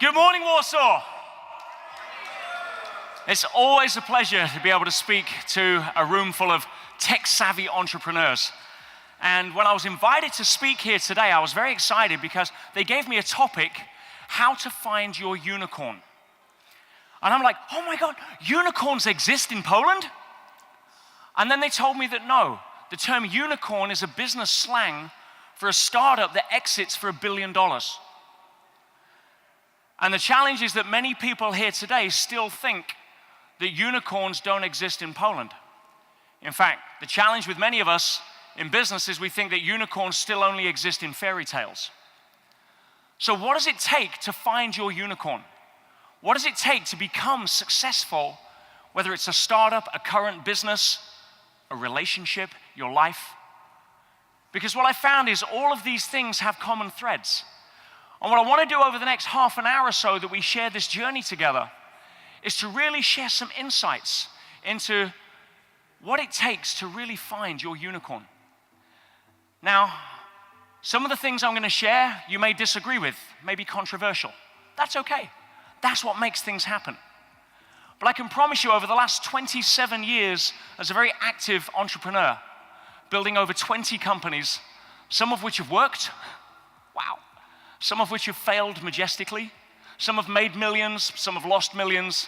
Good morning, Warsaw. It's always a pleasure to be able to speak to a room full of tech-savvy entrepreneurs. And when I was invited to speak here today, I was very excited because they gave me a topic, how to find your unicorn. And I'm like, oh my God, unicorns exist in Poland? And then they told me that no, the term unicorn is a business slang for a startup that exits for $1 billion. And the challenge is that many people here today still think that unicorns don't exist in Poland. In fact, the challenge with many of us in business is we think that unicorns still only exist in fairy tales. So what does it take to find your unicorn? What does it take to become successful, whether it's a startup, a current business, a relationship, your life? Because what I found is all of these things have common threads. And what I want to do over the next half an hour or so that we share this journey together is to really share some insights into what it takes to really find your unicorn. Now, some of the things I'm going to share you may disagree with, may be controversial. That's okay. That's what makes things happen. But I can promise you over the last 27 years as a very active entrepreneur, building over 20 companies, some of which have worked, wow, some of which have failed majestically, some have made millions, some have lost millions,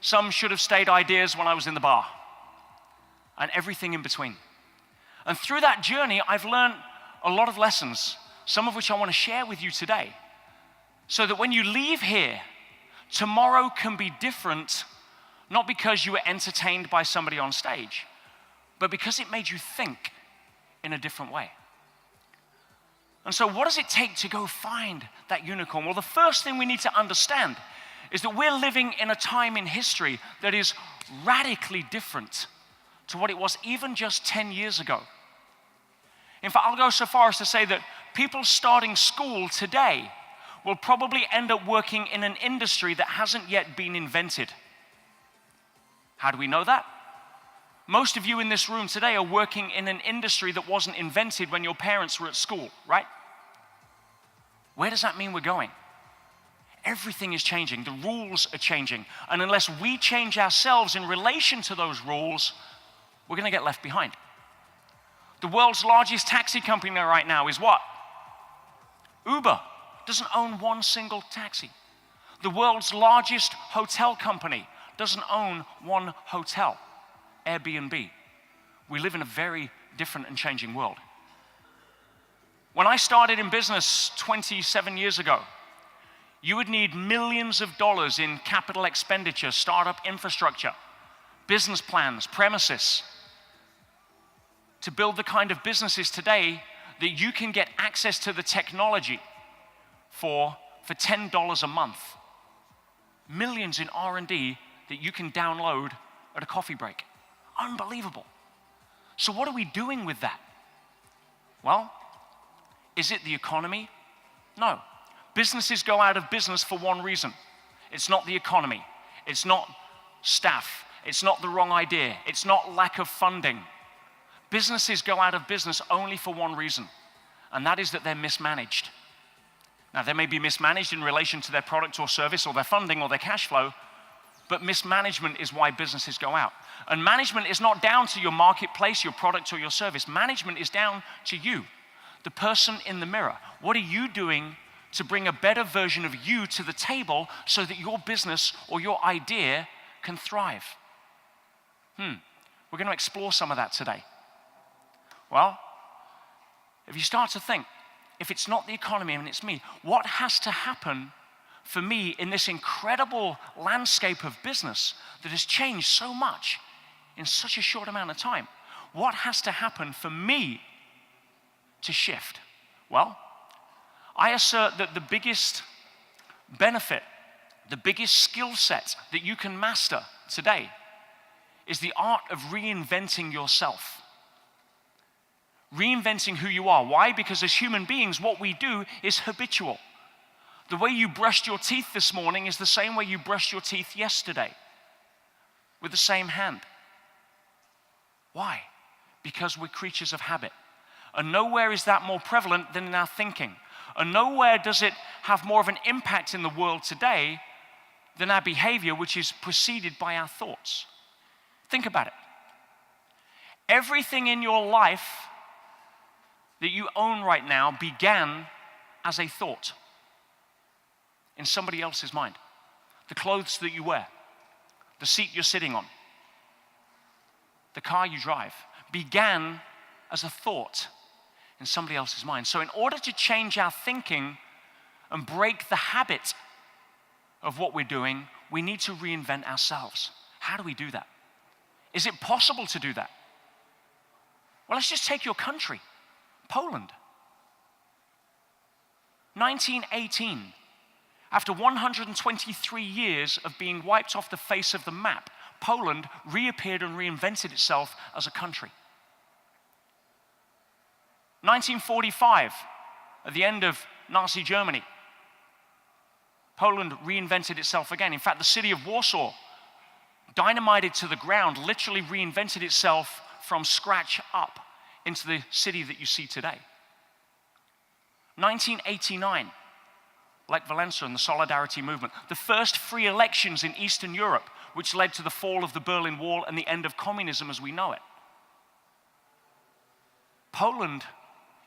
some should have stayed ideas when I was in the bar, and everything in between. And through that journey, I've learned a lot of lessons, some of which I want to share with you today, so that when you leave here, tomorrow can be different, not because you were entertained by somebody on stage, but because it made you think in a different way. And so what does it take to go find that unicorn? Well, the first thing we need to understand is that we're living in a time in history that is radically different to what it was even just 10 years ago. In fact, I'll go so far as to say that people starting school today will probably end up working in an industry that hasn't yet been invented. How do we know that? Most of you in this room today are working in an industry that wasn't invented when your parents were at school, right? Where does that mean we're going? Everything is changing. The rules are changing. And unless we change ourselves in relation to those rules, we're going to get left behind. The world's largest taxi company right now is what? Uber. Doesn't own one single taxi. The world's largest hotel company doesn't own one hotel. Airbnb. We live in a very different and changing world. When I started in business 27 years ago, you would need millions of dollars in capital expenditure, startup infrastructure, business plans, premises, to build the kind of businesses today that you can get access to the technology for $10 a month. Millions in R&D that you can download at a coffee break. Unbelievable. So what are we doing with that? Well, is it the economy? No. Businesses go out of business for one reason. It's not the economy. It's not staff. It's not the wrong idea. It's not lack of funding. Businesses go out of business only for one reason, and that is that they're mismanaged. Now, they may be mismanaged in relation to their product or service or their funding or their cash flow, but mismanagement is why businesses go out. And management is not down to your marketplace, your product, or your service. Management is down to you, the person in the mirror. What are you doing to bring a better version of you to the table so that your business or your idea can thrive? We're going to explore some of that today. Well, if you start to think, if it's not the economy and it's me, what has to happen for me in this incredible landscape of business that has changed so much in such a short amount of time? What has to happen for me to shift? Well, I assert that the biggest benefit, the biggest skill set that you can master today is the art of reinventing yourself. Reinventing who you are. Why? Because as human beings, what we do is habitual. The way you brushed your teeth this morning is the same way you brushed your teeth yesterday, with the same hand. Why? Because we're creatures of habit. And nowhere is that more prevalent than in our thinking. And nowhere does it have more of an impact in the world today than our behavior, which is preceded by our thoughts. Think about it. Everything in your life that you own right now began as a thought in somebody else's mind. The clothes that you wear, the seat you're sitting on, the car you drive, began as a thought in somebody else's mind. So in order to change our thinking and break the habit of what we're doing, we need to reinvent ourselves. How do we do that? Is it possible to do that? Well, let's just take your country, Poland. 1918, after 123 years of being wiped off the face of the map, Poland reappeared and reinvented itself as a country. 1945, at the end of Nazi Germany, Poland reinvented itself again. In fact, the city of Warsaw, dynamited to the ground, literally reinvented itself from scratch up into the city that you see today. 1989, like Valencia and the Solidarity movement, the first free elections in Eastern Europe, which led to the fall of the Berlin Wall and the end of communism as we know it. Poland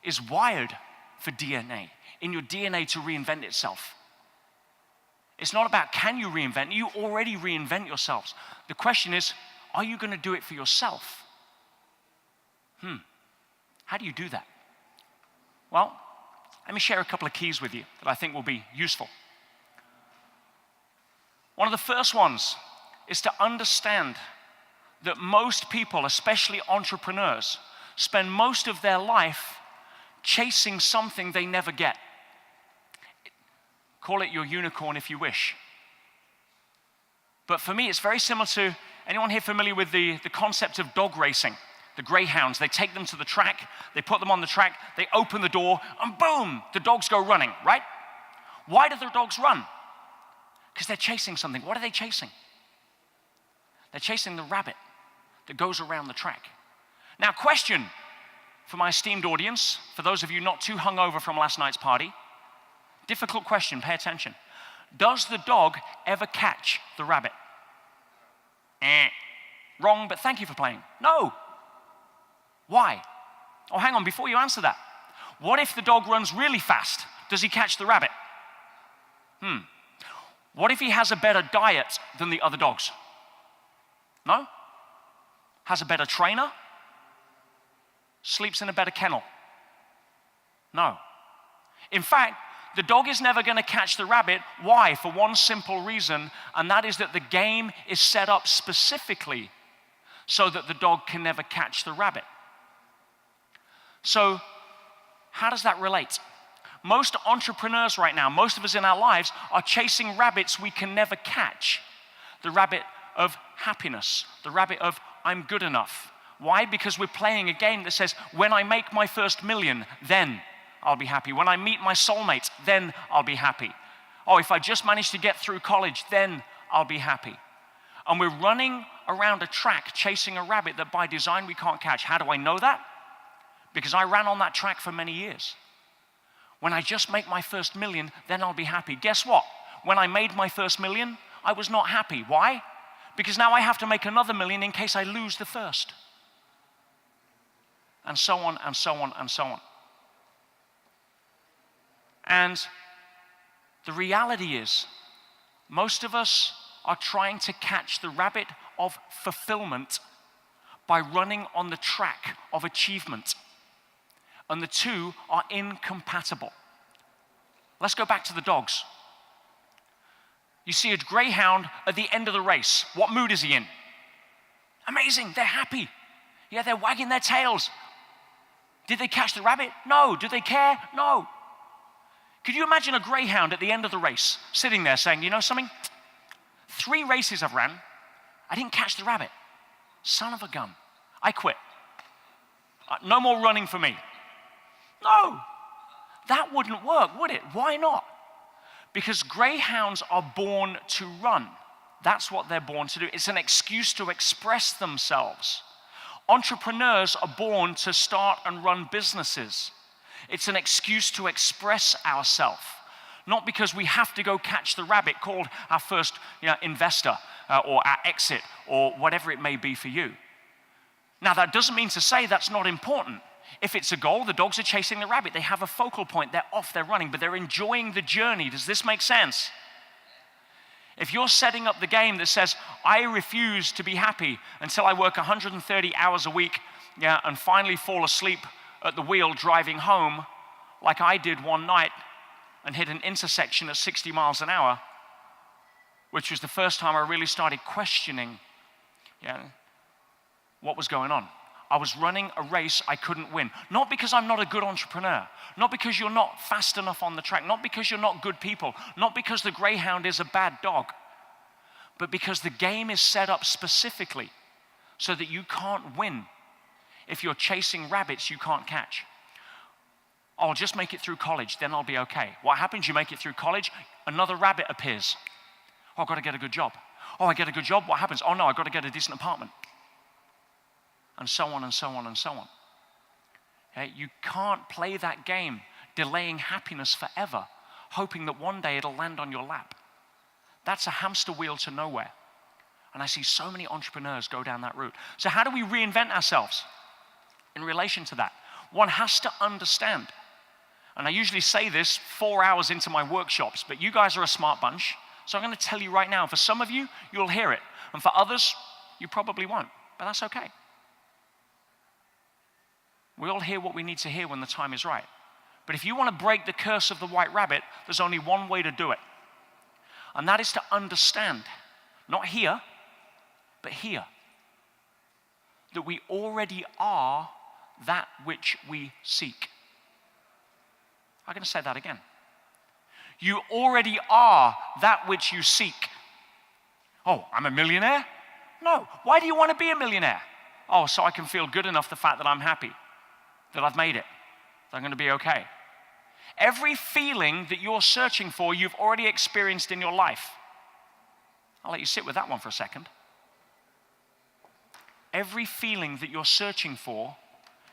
is wired for DNA, in your DNA to reinvent itself. It's not about can you reinvent, you already reinvent yourselves. The question is, are you going to do it for yourself? How do you do that? Well, let me share a couple of keys with you that I think will be useful. One of the first ones is to understand that most people, especially entrepreneurs, spend most of their life chasing something they never get. Call it your unicorn if you wish. But for me, it's very similar to, anyone here familiar with the concept of dog racing? The greyhounds, they take them to the track, they put them on the track, they open the door, and boom, the dogs go running, right? Why do the dogs run? Because they're chasing something. What are they chasing? They're chasing the rabbit that goes around the track. Now, question for my esteemed audience, for those of you not too hungover from last night's party, difficult question, pay attention. Does the dog ever catch the rabbit? Wrong, but thank you for playing. No. Why? Oh, hang on, before you answer that. What if the dog runs really fast? Does he catch the rabbit? What if he has a better diet than the other dogs? No? Has a better trainer? Sleeps in a better kennel? No. In fact, the dog is never going to catch the rabbit. Why? For one simple reason, and that is that the game is set up specifically so that the dog can never catch the rabbit. So, how does that relate? Most entrepreneurs right now, most of us in our lives, are chasing rabbits we can never catch. The rabbit of happiness, the rabbit of I'm good enough. Why? Because we're playing a game that says, when I make my first million, then I'll be happy. When I meet my soulmate, then I'll be happy. Oh, if I just manage to get through college, then I'll be happy. And we're running around a track chasing a rabbit that by design we can't catch. How do I know that? Because I ran on that track for many years. When I just make my first million, then I'll be happy. Guess what? When I made my first million, I was not happy. Why? Because now I have to make another million in case I lose the first. And so on, and so on, and so on. And the reality is, most of us are trying to catch the rabbit of fulfillment by running on the track of achievement. And the two are incompatible. Let's go back to the dogs. You see a greyhound at the end of the race. What mood is he in? Amazing, they're happy. Yeah, they're wagging their tails. Did they catch the rabbit? No. Do they care? No. Could you imagine a greyhound at the end of the race sitting there saying, you know something? 3 races I've ran, I didn't catch the rabbit. Son of a gun. I quit. No more running for me. No, that wouldn't work, would it? Why not? Because greyhounds are born to run. That's what they're born to do. It's an excuse to express themselves. Entrepreneurs are born to start and run businesses. It's an excuse to express ourselves, not because we have to go catch the rabbit called our first investor or our exit or whatever it may be for you. Now, that doesn't mean to say that's not important. If it's a goal, the dogs are chasing the rabbit. They have a focal point. They're off, they're running, but they're enjoying the journey. Does this make sense? If you're setting up the game that says, I refuse to be happy until I work 130 hours a week and finally fall asleep at the wheel driving home like I did one night and hit an intersection at 60 miles an hour, which was the first time I really started questioning what was going on. I was running a race I couldn't win. Not because I'm not a good entrepreneur, not because you're not fast enough on the track, not because you're not good people, not because the greyhound is a bad dog, but because the game is set up specifically so that you can't win if you're chasing rabbits you can't catch. I'll just make it through college, then I'll be okay. What happens? You make it through college, another rabbit appears. Oh, I've got to get a good job. Oh, I get a good job, what happens? Oh no, I've got to get a decent apartment. And so on and so on and so on. Okay? You can't play that game, delaying happiness forever, hoping that one day it'll land on your lap. That's a hamster wheel to nowhere. And I see so many entrepreneurs go down that route. So how do we reinvent ourselves in relation to that? One has to understand, and I usually say this 4 hours into my workshops, but you guys are a smart bunch, so I'm going to tell you right now, for some of you, you'll hear it, and for others, you probably won't, but that's okay. We all hear what we need to hear when the time is right. But if you want to break the curse of the white rabbit, there's only one way to do it. And that is to understand, not here, but here, that we already are that which we seek. I'm going to say that again. You already are that which you seek. Oh, I'm a millionaire? No. Why do you want to be a millionaire? Oh, so I can feel good enough the fact that I'm happy, that I've made it, that I'm going to be okay. Every feeling that you're searching for, you've already experienced in your life. I'll let you sit with that one for a second. Every feeling that you're searching for,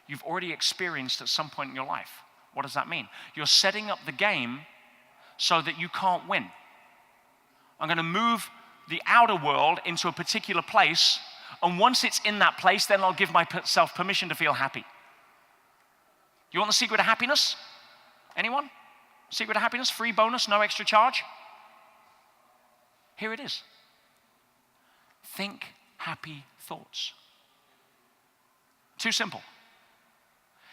you've already experienced at some point in your life. What does that mean? You're setting up the game so that you can't win. I'm going to move the outer world into a particular place, and once it's in that place, then I'll give myself permission to feel happy. You want the secret of happiness? Anyone? Secret of happiness, free bonus, no extra charge? Here it is. Think happy thoughts. Too simple.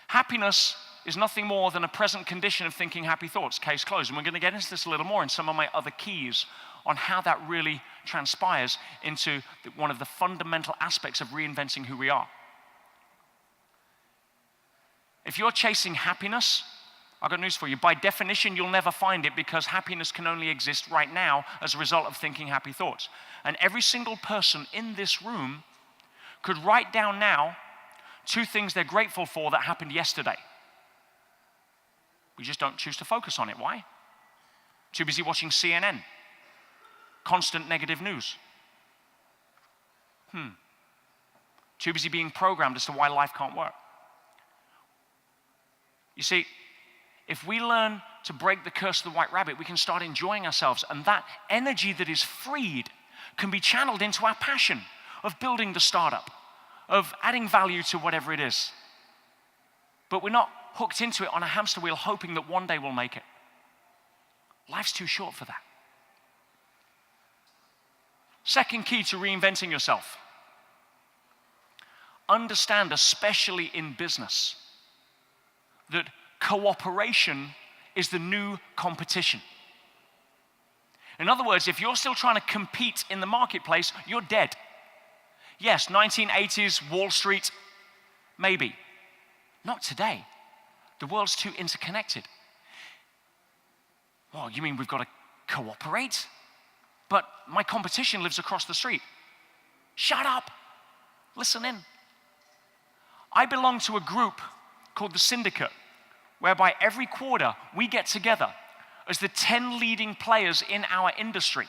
Happiness is nothing more than a present condition of thinking happy thoughts, case closed. And we're going to get into this a little more in some of my other keys on how that really transpires into one of the fundamental aspects of reinventing who we are. If you're chasing happiness, I've got news for you. By definition, you'll never find it, because happiness can only exist right now as a result of thinking happy thoughts. And every single person in this room could write down now 2 things they're grateful for that happened yesterday. We just don't choose to focus on it. Why? Too busy watching CNN. Constant negative news. Too busy being programmed as to why life can't work. You see, if we learn to break the curse of the white rabbit, we can start enjoying ourselves, and that energy that is freed can be channeled into our passion of building the startup, of adding value to whatever it is. But we're not hooked into it on a hamster wheel hoping that one day we'll make it. Life's too short for that. Second key to reinventing yourself. Understand, especially in business, that cooperation is the new competition. In other words, if you're still trying to compete in the marketplace, you're dead. Yes, 1980s Wall Street, maybe. Not today. The world's too interconnected. Well, you mean we've got to cooperate? But my competition lives across the street. Shut up. Listen in. I belong to a group called the Syndicate, whereby every quarter we get together as the 10 leading players in our industry,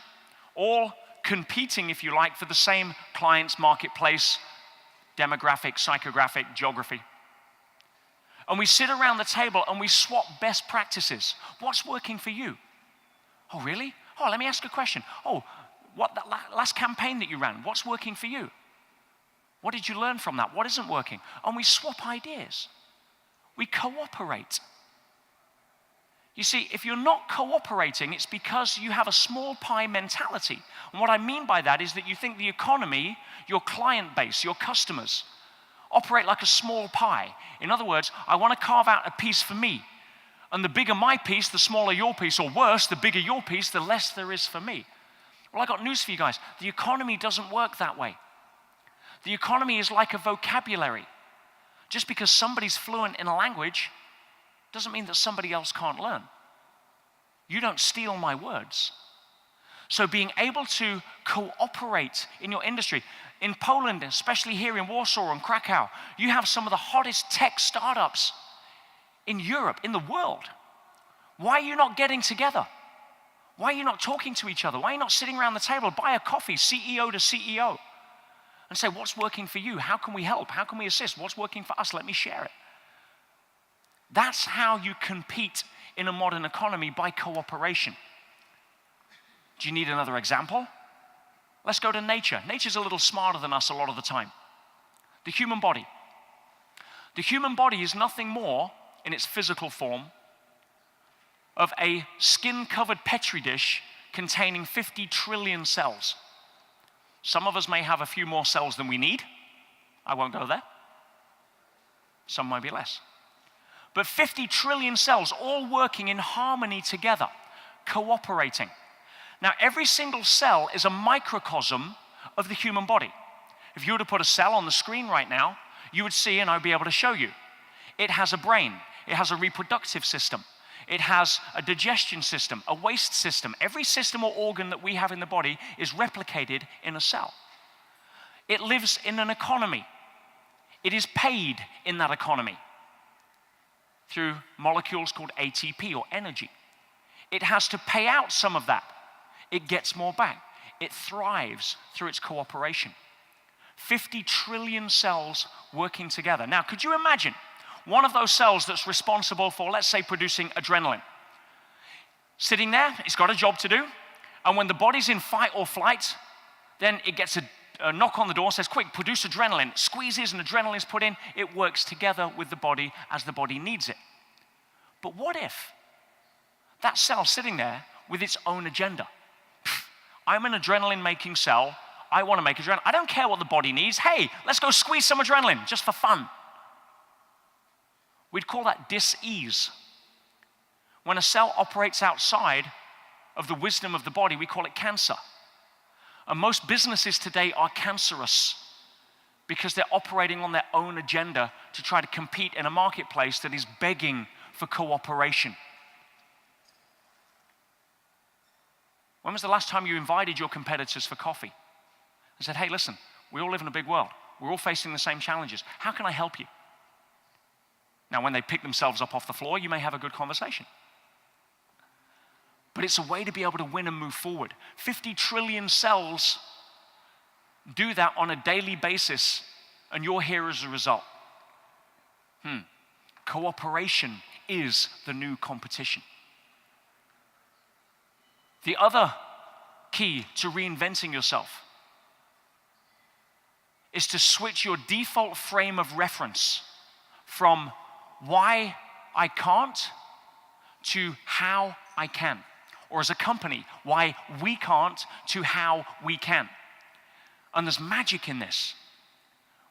all competing, if you like, for the same clients, marketplace, demographic, psychographic, geography. and we sit around the table and we swap best practices. What's working for you? Oh, really? Oh, let me ask a question. Oh, what that last campaign that you ran, what's working for you? What did you learn from that? What isn't working? And we swap ideas. We cooperate. You see, if you're not cooperating, it's because you have a small pie mentality. And what I mean by that is that you think the economy, your client base, your customers, operate like a small pie. In other words, I want to carve out a piece for me. And the bigger my piece, the smaller your piece, or worse, the bigger your piece, the less there is for me. Well, I got news for you guys. The economy doesn't work that way. The economy is like a vocabulary. Just because somebody's fluent in a language doesn't mean that somebody else can't learn. You don't steal my words. So being able to cooperate in your industry, in Poland, especially here in Warsaw and Krakow, you have some of the hottest tech startups in Europe, in the world. Why are you not getting together? Why are you not talking to each other? Why are you not sitting around the table, buy a coffee, CEO to CEO, and say, what's working for you? How can we help? How can we assist? What's working for us? Let me share it. That's how you compete in a modern economy, by cooperation. Do you need another example? Let's go to nature. Nature's a little smarter than us a lot of the time. The human body. The human body is nothing more, in its physical form, of a skin-covered petri dish containing 50 trillion cells. Some of us may have a few more cells than we need. I won't go there. Some might be less. But 50 trillion cells all working in harmony together, cooperating. Now, every single cell is a microcosm of the human body. If you were to put a cell on the screen right now, you would see, and I'd be able to show you, it has a brain, it has a reproductive system, it has a digestion system, a waste system. Every system or organ that we have in the body is replicated in a cell. It lives in an economy. It is paid in that economy through molecules called ATP, or energy. It has to pay out some of that. It gets more back. It thrives through its cooperation. 50 trillion cells working together. Now, could you imagine one of those cells that's responsible for, let's say, producing adrenaline? Sitting there, it's got a job to do, and when the body's in fight or flight, then it gets a knock on the door, says, quick, produce adrenaline. Squeezes and adrenaline is put in. It works together with the body as the body needs it. But what if that cell sitting there with its own agenda? I'm an adrenaline-making cell. I want to make adrenaline. I don't care what the body needs. Hey, let's go squeeze some adrenaline just for fun. We'd call that dis-ease. When a cell operates outside of the wisdom of the body, we call it cancer. And most businesses today are cancerous because they're operating on their own agenda to try to compete in a marketplace that is begging for cooperation. When was the last time you invited your competitors for coffee and said, hey, listen, we all live in a big world. We're all facing the same challenges. How can I help you? Now, when they pick themselves up off the floor, you may have a good conversation. But it's a way to be able to win and move forward. 50 trillion cells do that on a daily basis, and you're here as a result. Cooperation is the new competition. The other key to reinventing yourself is to switch your default frame of reference from why I can't to how I can. Or as a company, why we can't to how we can. And there's magic in this.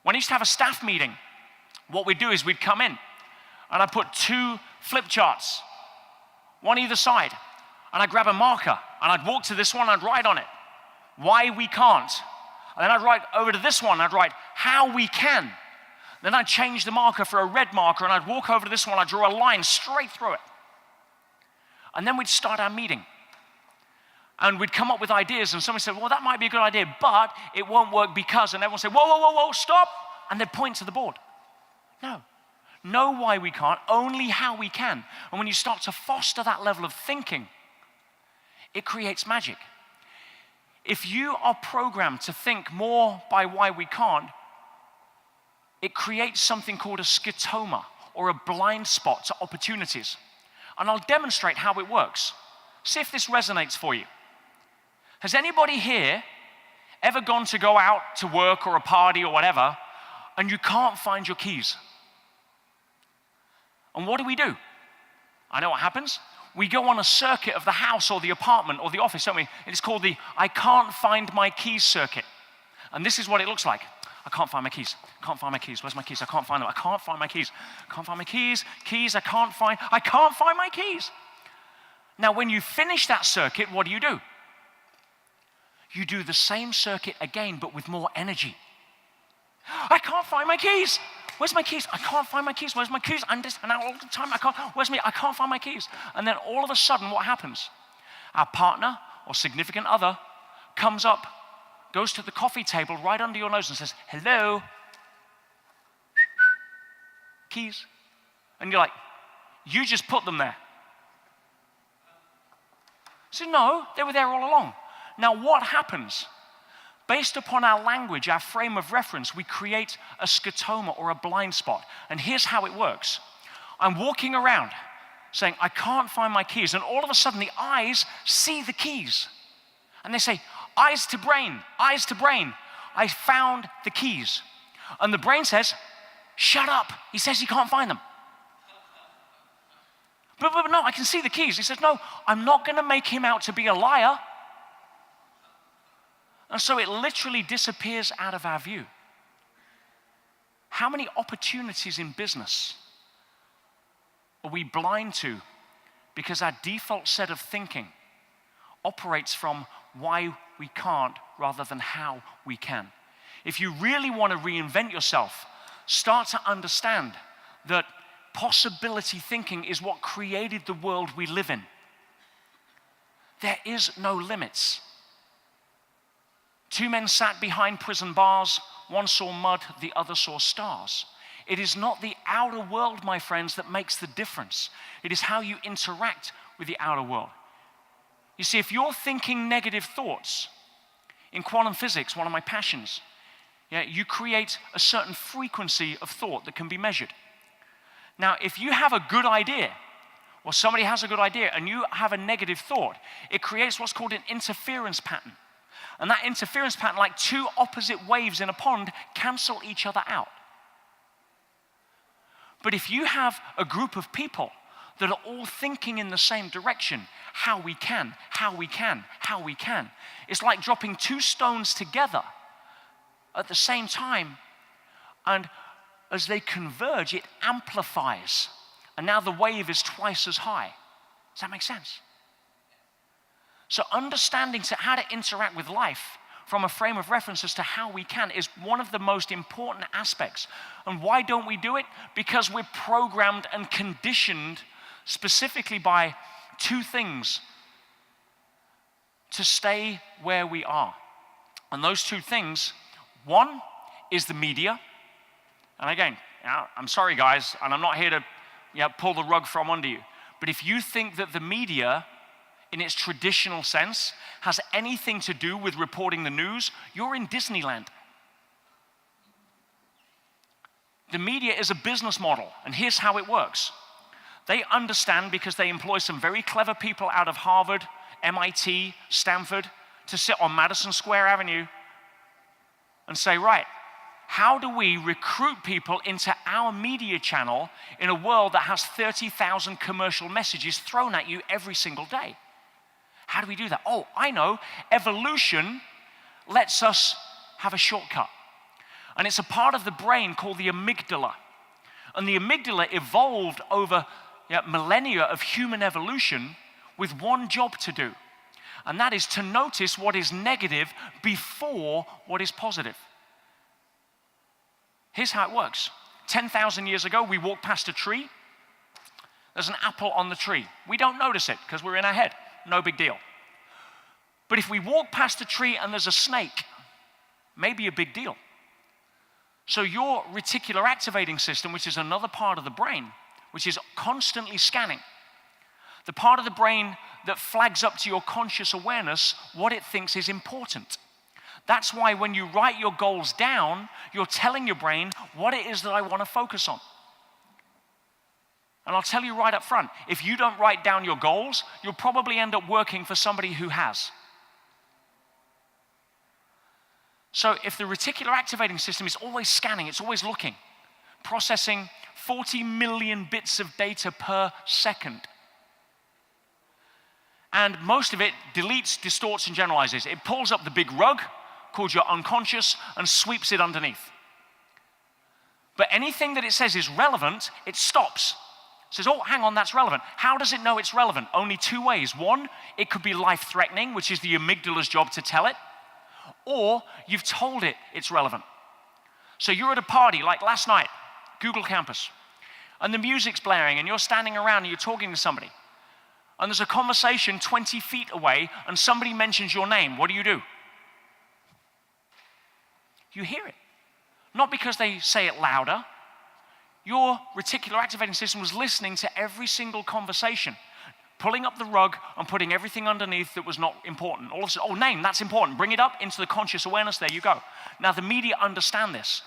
When I used to have a staff meeting, what we'd do is we'd come in and I'd put 2 flip charts, one either side, and I'd grab a marker and I'd walk to this one and I'd write on it, why we can't. And then I'd write over to this one, I'd write how we can. Then I'd change the marker for a red marker and I'd walk over to this one, I'd draw a line straight through it. And then we'd start our meeting. And we'd come up with ideas, and somebody said, well, that might be a good idea, but it won't work because, and everyone said, whoa, whoa, whoa, whoa, stop. And they'd point to the board. No. Know why we can't, only how we can. And when you start to foster that level of thinking, it creates magic. If you are programmed to think more by why we can't, it creates something called a scotoma, or a blind spot to opportunities. And I'll demonstrate how it works. See if this resonates for you. Has anybody here ever gone to go out to work or a party or whatever, and you can't find your keys? And what do? I know what happens. We go on a circuit of the house or the apartment or the office, don't we? It's called the I can't find my keys circuit. And this is what it looks like. I can't find my keys. Can't find my keys. Where's my keys? I can't find them. I can't find my keys. Can't find my keys. Keys, I can't find my keys. Now, when you finish that circuit, what do? You do the same circuit again, but with more energy. I can't find my keys. Where's my keys? I can't find my keys. Where's my keys? I'm just out all the time. I can't find my keys. And then all of a sudden, what happens? Our partner or significant other comes up, goes to the coffee table right under your nose and says, hello, keys. And you're like, you just put them there. So no, they were there all along. Now what happens? Based upon our language, our frame of reference, we create a scotoma or a blind spot. And here's how it works. I'm walking around saying, I can't find my keys. And all of a sudden, the eyes see the keys. And they say, eyes to brain, I found the keys. And the brain says, shut up. He says he can't find them. But no, I can see the keys. He says, no, I'm not going to make him out to be a liar. And so it literally disappears out of our view. How many opportunities in business are we blind to because our default set of thinking operates from why we can't rather than how we can? If you really want to reinvent yourself, start to understand that possibility thinking is what created the world we live in. There is no limits. Two men sat behind prison bars. One saw mud, the other saw stars. It is not the outer world, my friends, that makes the difference. It is how you interact with the outer world. You see, if you're thinking negative thoughts, in quantum physics, one of my passions, you create a certain frequency of thought that can be measured. Now, if you have a good idea, or somebody has a good idea, and you have a negative thought, it creates what's called an interference pattern. And that interference pattern, like two opposite waves in a pond, cancel each other out. But if you have a group of people that are all thinking in the same direction, how we can, it's like dropping two stones together at the same time, and as they converge, it amplifies. And now the wave is twice as high. Does that make sense? So understanding how to interact with life from a frame of reference as to how we can is one of the most important aspects. And why don't we do it? Because we're programmed and conditioned specifically by two things to stay where we are. And those two things, one is the media. And again, I'm sorry guys, and I'm not here to pull the rug from under you. But if you think that the media in its traditional sense has anything to do with reporting the news, you're in Disneyland. The media is a business model, and here's how it works. They understand, because they employ some very clever people out of Harvard, MIT, Stanford, to sit on Madison Square Avenue and say, right, how do we recruit people into our media channel in a world that has 30,000 commercial messages thrown at you every single day? How do we do that? Oh, I know. Evolution lets us have a shortcut. And it's a part of the brain called the amygdala. And the amygdala evolved over millennia of human evolution with one job to do. And that is to notice what is negative before what is positive. Here's how it works. 10,000 years ago, we walked past a tree. There's an apple on the tree. We don't notice it because we're in our head. No big deal. But if we walk past a tree and there's a snake, maybe a big deal. So your reticular activating system, which is another part of the brain, which is constantly scanning, the part of the brain that flags up to your conscious awareness what it thinks is important. That's why when you write your goals down, you're telling your brain what it is that I want to focus on. And I'll tell you right up front, if you don't write down your goals, you'll probably end up working for somebody who has. So if the reticular activating system is always scanning, it's always looking, processing 40 million bits of data per second, and most of it deletes, distorts, and generalizes. It pulls up the big rug, called your unconscious, and sweeps it underneath. But anything that it says is relevant, it stops. It says, oh, hang on, that's relevant. How does it know it's relevant? Only two ways. One, it could be life-threatening, which is the amygdala's job to tell it, or you've told it it's relevant. So you're at a party, like last night, Google Campus, and the music's blaring, and you're standing around and you're talking to somebody, and there's a conversation 20 feet away, and somebody mentions your name. What do? You hear it. Not because they say it louder. Your reticular activating system was listening to every single conversation, pulling up the rug and putting everything underneath that was not important. All of a sudden, oh, name, that's important. Bring it up into the conscious awareness. There you go. Now, the media understand this.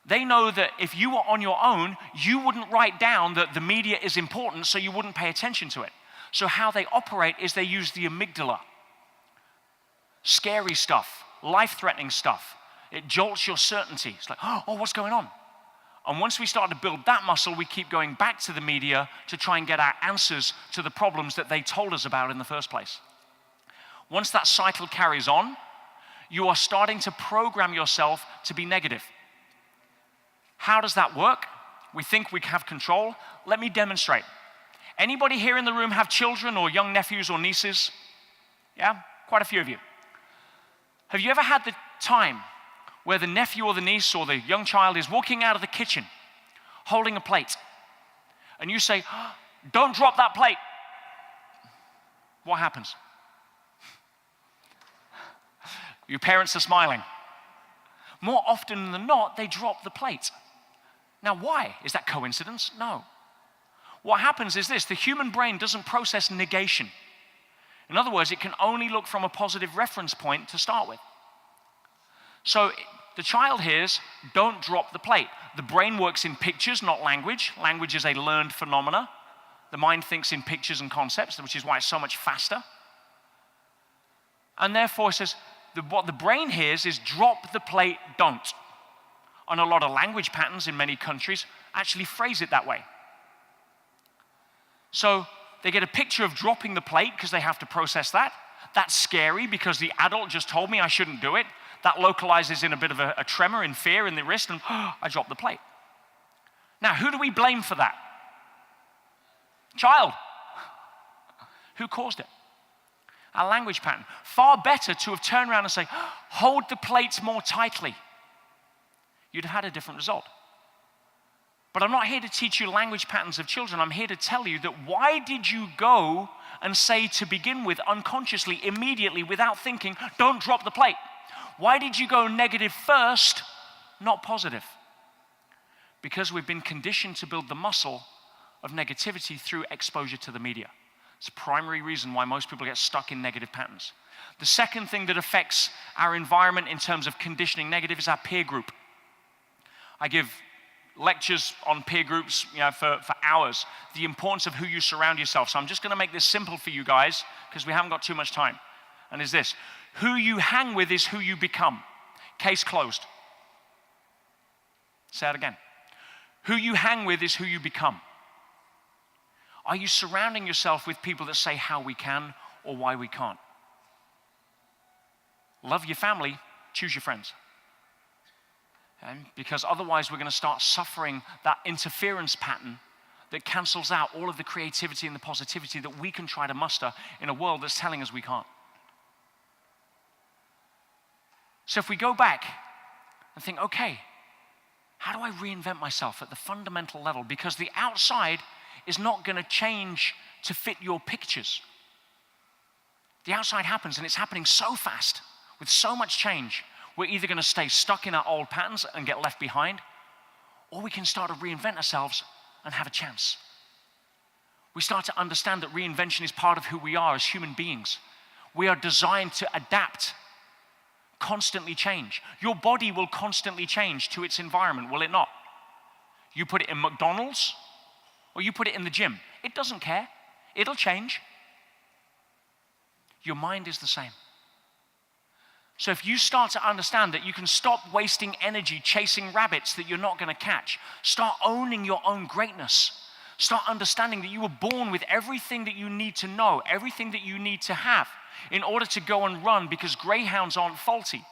They know that if you were on your own, you wouldn't write down that the media is important, so you wouldn't pay attention to it. So how they operate is they use the amygdala. Scary stuff, life-threatening stuff. It jolts your certainty. It's like, oh, what's going on? And once we start to build that muscle, we keep going back to the media to try and get our answers to the problems that they told us about in the first place. Once that cycle carries on, you are starting to program yourself to be negative. How does that work? We think we have control. Let me demonstrate. Anybody here in the room have children or young nephews or nieces? Yeah, quite a few of you. Have you ever had the time where the nephew or the niece or the young child is walking out of the kitchen holding a plate, and you say, don't drop that plate? What happens? Your parents are smiling. More often than not, they drop the plate. Now, why? Is that coincidence? No. What happens is this: the human brain doesn't process negation. In other words, it can only look from a positive reference point to start with. So the child hears, don't drop the plate. The brain works in pictures, not language. Language is a learned phenomena. The mind thinks in pictures and concepts, which is why it's so much faster. And therefore it says, what the brain hears is drop the plate, don't. And a lot of language patterns in many countries actually phrase it that way. So they get a picture of dropping the plate because they have to process that. That's scary because the adult just told me I shouldn't do it. That localizes in a bit of a tremor in fear in the wrist, and I dropped the plate. Now, who do we blame for that? Child. Who caused it? Our language pattern. Far better to have turned around and say, hold the plates more tightly. You'd have had a different result. But I'm not here to teach you language patterns of children. I'm here to tell you that why did you go and say to begin with, unconsciously, immediately, without thinking, don't drop the plate? Why did you go negative first, not positive? Because we've been conditioned to build the muscle of negativity through exposure to the media. It's a primary reason why most people get stuck in negative patterns. The second thing that affects our environment in terms of conditioning negative is our peer group. I give lectures on peer groups, for hours, the importance of who you surround yourself. So I'm just going to make this simple for you guys because we haven't got too much time. And is this: who you hang with is who you become. Case closed. Say it again. Who you hang with is who you become. Are you surrounding yourself with people that say how we can or why we can't? Love your family, choose your friends. Okay? Because otherwise we're going to start suffering that interference pattern that cancels out all of the creativity and the positivity that we can try to muster in a world that's telling us we can't. So if we go back and think, okay, how do I reinvent myself at the fundamental level? Because the outside is not going to change to fit your pictures. The outside happens, and it's happening so fast with so much change. We're either going to stay stuck in our old patterns and get left behind, or we can start to reinvent ourselves and have a chance. We start to understand that reinvention is part of who we are as human beings. We are designed to adapt, constantly change. Your body will constantly change to its environment, will it not? You put it in McDonald's, or you put it in the gym. It doesn't care. It'll change. Your mind is the same. So if you start to understand that you can stop wasting energy chasing rabbits that you're not going to catch, start owning your own greatness, start understanding that you were born with everything that you need to know, everything that you need to have in order to go and run, because greyhounds aren't faulty,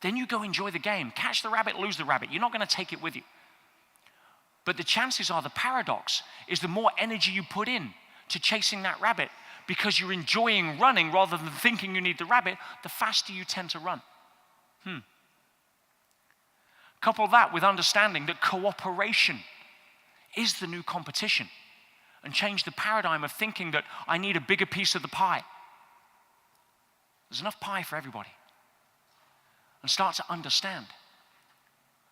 then you go enjoy the game. Catch the rabbit, lose the rabbit. You're not going to take it with you. But the chances are, the paradox is, the more energy you put in to chasing that rabbit, because you're enjoying running rather than thinking you need the rabbit, the faster you tend to run. Couple that with understanding that cooperation is the new competition, and change the paradigm of thinking that I need a bigger piece of the pie. There's enough pie for everybody. And start to understand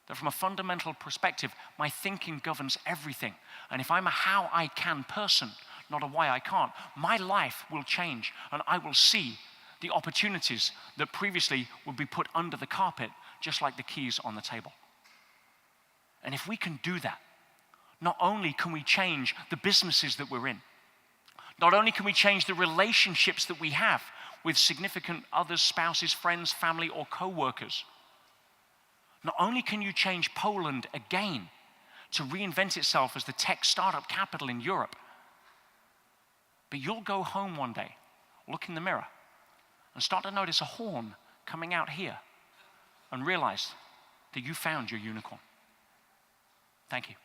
that from a fundamental perspective, my thinking governs everything. And if I'm a how I can person, not a why I can't, my life will change, and I will see the opportunities that previously would be put under the carpet, just like the keys on the table. And if we can do that, not only can we change the businesses that we're in, not only can we change the relationships that we have with significant others, spouses, friends, family, or co-workers, not only can you change Poland again to reinvent itself as the tech startup capital in Europe, but you'll go home one day, look in the mirror, and start to notice a horn coming out here, and realize that you found your unicorn. Thank you.